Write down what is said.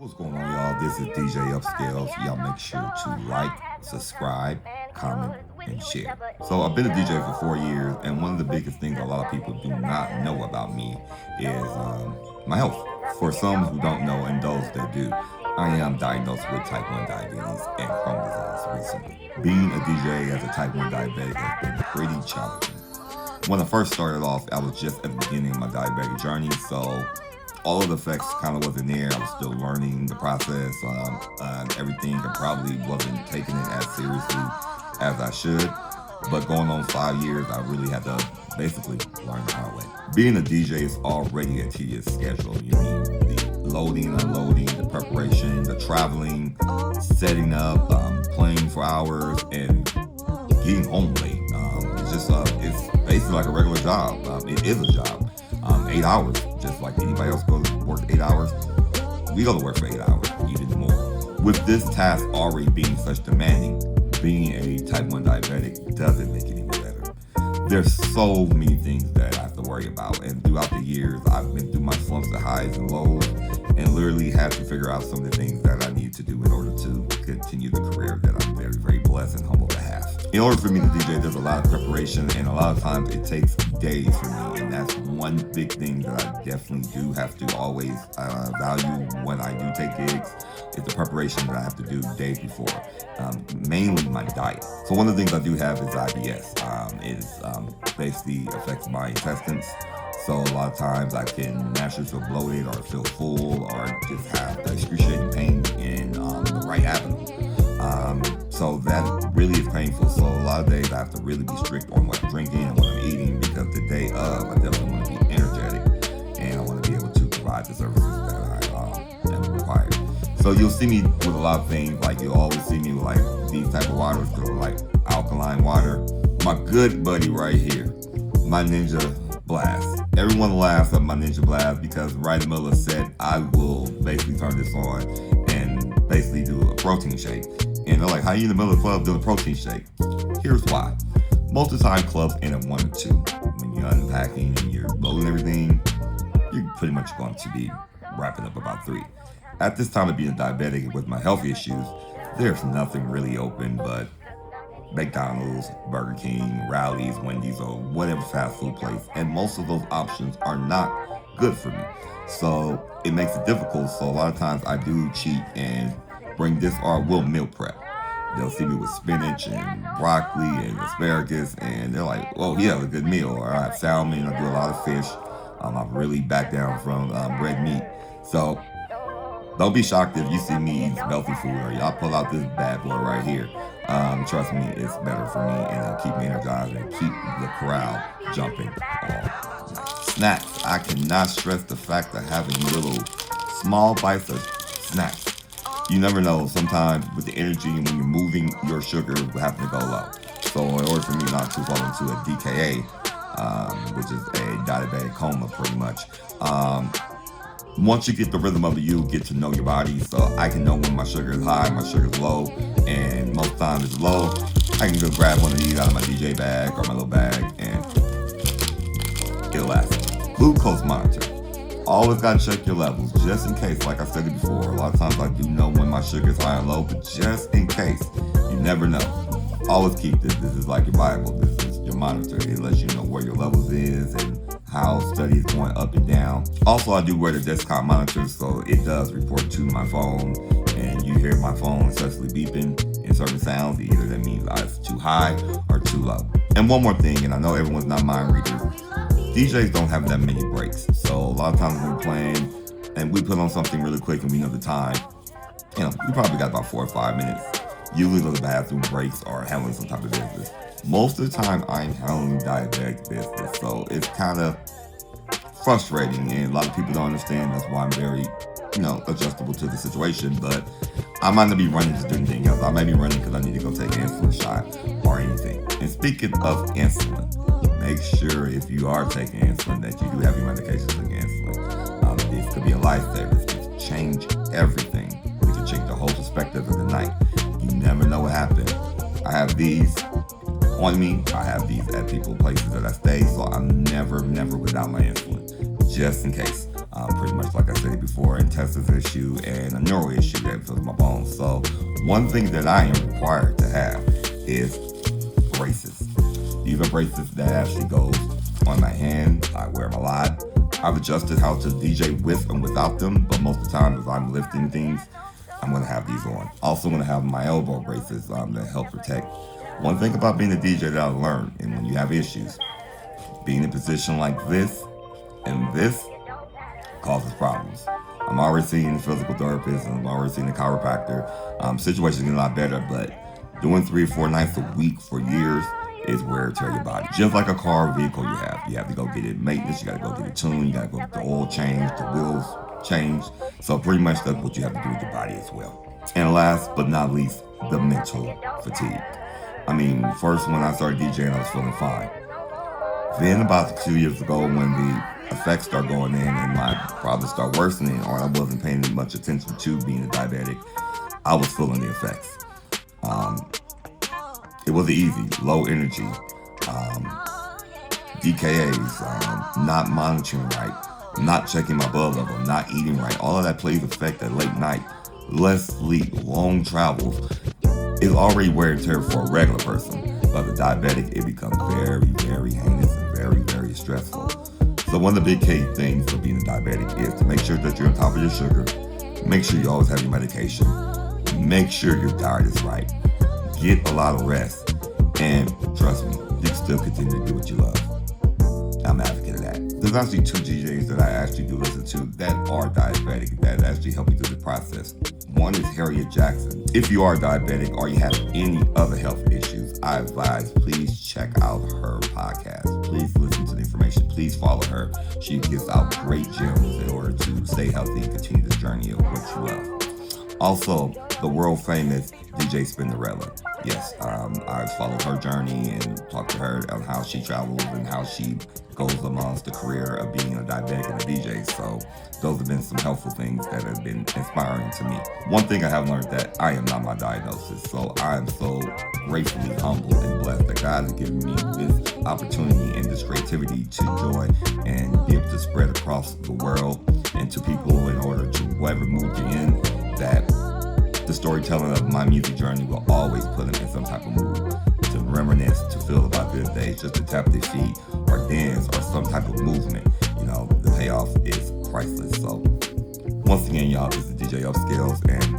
What's going on, y'all? This is DJ Upscales. Y'all make sure to like, subscribe, comment, and share. So I've been a DJ for 4 years, and one of the biggest things a lot of people do not know about me is my health. For some who don't know, and those that do, I am diagnosed with type 1 diabetes and Crohn's disease recently. Being a DJ as a type 1 diabetic has been pretty challenging. When I first started off, I was just at the beginning of my diabetic journey, so all of the effects kind of wasn't there. I was still learning the process and everything. I probably wasn't taking it as seriously as I should. But going on 5 years, I really had to basically learn the hard way. Being a DJ is already a tedious schedule. You mean the loading, unloading, the preparation, the traveling, setting up, playing for hours, and getting home late. It's basically like a regular job. It is a job. 8 hours, just like anybody else goes to work 8 hours. We go to work for 8 hours, even more. With this task already being such demanding, being a type 1 diabetic doesn't make it any better. There's so many things that I have to worry about, and throughout the years, I've been through my slumps and highs and lows, and literally had to figure out some of the things that I need to do in order to continue the career that I'm very, very blessed and humbled to have. In order for me to DJ, there's a lot of preparation, and a lot of times it takes days for me, and that's one big thing that I definitely do have to always value when I do take gigs, is the preparation that I have to do days before, mainly my diet. So one of the things I do have is IBS. It basically affects my intestines. So a lot of times I can naturally feel bloated or feel full or just have excruciating pain in the right avenue. So that really is painful. So a lot of days I have to really be strict on what I'm drinking and what I'm eating, because the day of, I definitely want to be energetic and I want to be able to provide the services that I am required. So you'll see me with a lot of things, like you'll always see me with like these type of waters, so like alkaline water. My good buddy right here, my Ninja Blast. Everyone laughs at my Ninja Blast because right in the middle of the set, I will basically turn this on and basically do a protein shake. And they're like, how are you in the middle of the club doing a protein shake? Here's why. Most of the time, clubs end at 1 or 2. When you're unpacking and you're loading everything, you're pretty much going to be wrapping up about 3. At this time of being a diabetic with my health issues, there's nothing really open but McDonald's, Burger King, Rally's, Wendy's, or whatever fast food place. And most of those options are not good for me. So it makes it difficult. So a lot of times I do cheat and bring this, or I will meal prep. They'll see me with spinach and broccoli and asparagus, and they're like, well, he has a good meal. Or I have salmon, I do a lot of fish. I've really backed down from red meat. So don't be shocked if you see me eating healthy food, or y'all pull out this bad boy right here. Trust me, it's better for me, and it'll keep me energized and keep the crowd jumping all night. Snacks. I cannot stress the fact of having little small bites of snacks. You never know, sometimes with the energy and when you're moving, your sugar will happen to go low. So in order for me not to fall into a DKA, which is a diabetic coma pretty much, once you get the rhythm of it, you get to know your body. So I can know when my sugar is high, my sugar is low, and most times it's low. I can go grab one of these out of my DJ bag or my little bag, and it'll last. Glucose monitor. Always gotta check your levels, just in case. Like I said it before, a lot of times I do know when my sugar is high and low, but just in case, you never know. Always keep this. This is like your Bible. This is your monitor. It lets you know where your levels is and how study is going up and down. Also, I do wear the desktop monitor, so it does report to my phone, and you hear my phone incessantly beeping in certain sounds. Either that means it's too high or too low. And one more thing, and I know everyone's not mind readers, DJs don't have that many breaks. So a lot of times when we're playing and we put on something really quick and we know the time, we probably got about 4 or 5 minutes. Usually those bathroom breaks are handling some type of business. Most of the time I'm handling diabetic business, so it's kind of frustrating, and a lot of people don't understand. That's why I'm very, adjustable to the situation. But I might not be running to do anything else. I may be running because I need to go take an insulin shot or anything. And speaking of insulin, make sure if you are taking insulin that you do have your medications and insulin. This could be a lifesaver. This could change everything. It could change the whole perspective of the night. You never know what happened. I have these on me. I have these at places that I stay, so I'm never without my insulin, just in case. pretty much, like I said before, intestines issue and a neuro issue that affects my bones. So one thing that I am required to have is braces. These are braces that actually goes on my hand. I wear them a lot. I've adjusted how to DJ with and without them, but most of the time if I'm lifting things, I'm going to have these on. Also going to have my elbow braces that help protect. One thing about being a DJ that I learned, and when you have issues, being in a position like this and this causes problems. I'm already seeing a physical therapist and I'm already seeing a chiropractor. Situation's getting a lot better, but doing 3 or 4 nights a week for years is wear and tear your body. Just like a car or vehicle you have to go get it maintenance, you gotta go get it tuned, you gotta go get the oil changed, the wheels changed. So pretty much that's what you have to do with your body as well. And last but not least, the mental fatigue. I mean, first when I started DJing, I was feeling fine. Then about 2 years ago when the effects start going in and my problems start worsening, or I wasn't paying much attention to being a diabetic, I was feeling the effects. It wasn't easy, low energy, DKAs, not monitoring right, not checking my blood level, not eating right. All of that plays effect at late night, less sleep, long travels. It's already wear and tear for a regular person, but the diabetic, it becomes very, very heinous and very, very stressful. So one of the big key things for being a diabetic is to make sure that you're on top of your sugar, make sure you always have your medication, make sure your diet is right, get a lot of rest, and trust me, you can still continue to do what you love. I'm an advocate of that. There's actually 2 DJs that I actually do listen to that are diabetic that actually help me through the process. One is Harriet Jackson. If you are diabetic or you have any other health issues, I advise please check out her podcast. Please listen to the information. Please follow her. She gives out great gems in order to stay healthy and continue this journey of what you love. Also, the world famous DJ Spinderella. Yes, I've followed her journey and talked to her on how she travels and how she goes amongst the career of being a diabetic and a DJ. So those have been some helpful things that have been inspiring to me. One thing I have learned that I am not my diagnosis. So I am so gratefully humbled and blessed that God has given me this opportunity and this creativity to enjoy and be able to spread across the world and to people in order to whatever mood you're in, that the storytelling of my music journey will always put them in some type of mood, to reminisce, to feel about good days, just to tap their feet or dance or some type of movement. You know, the payoff is priceless. So once again, y'all, this is DJ Upscales, and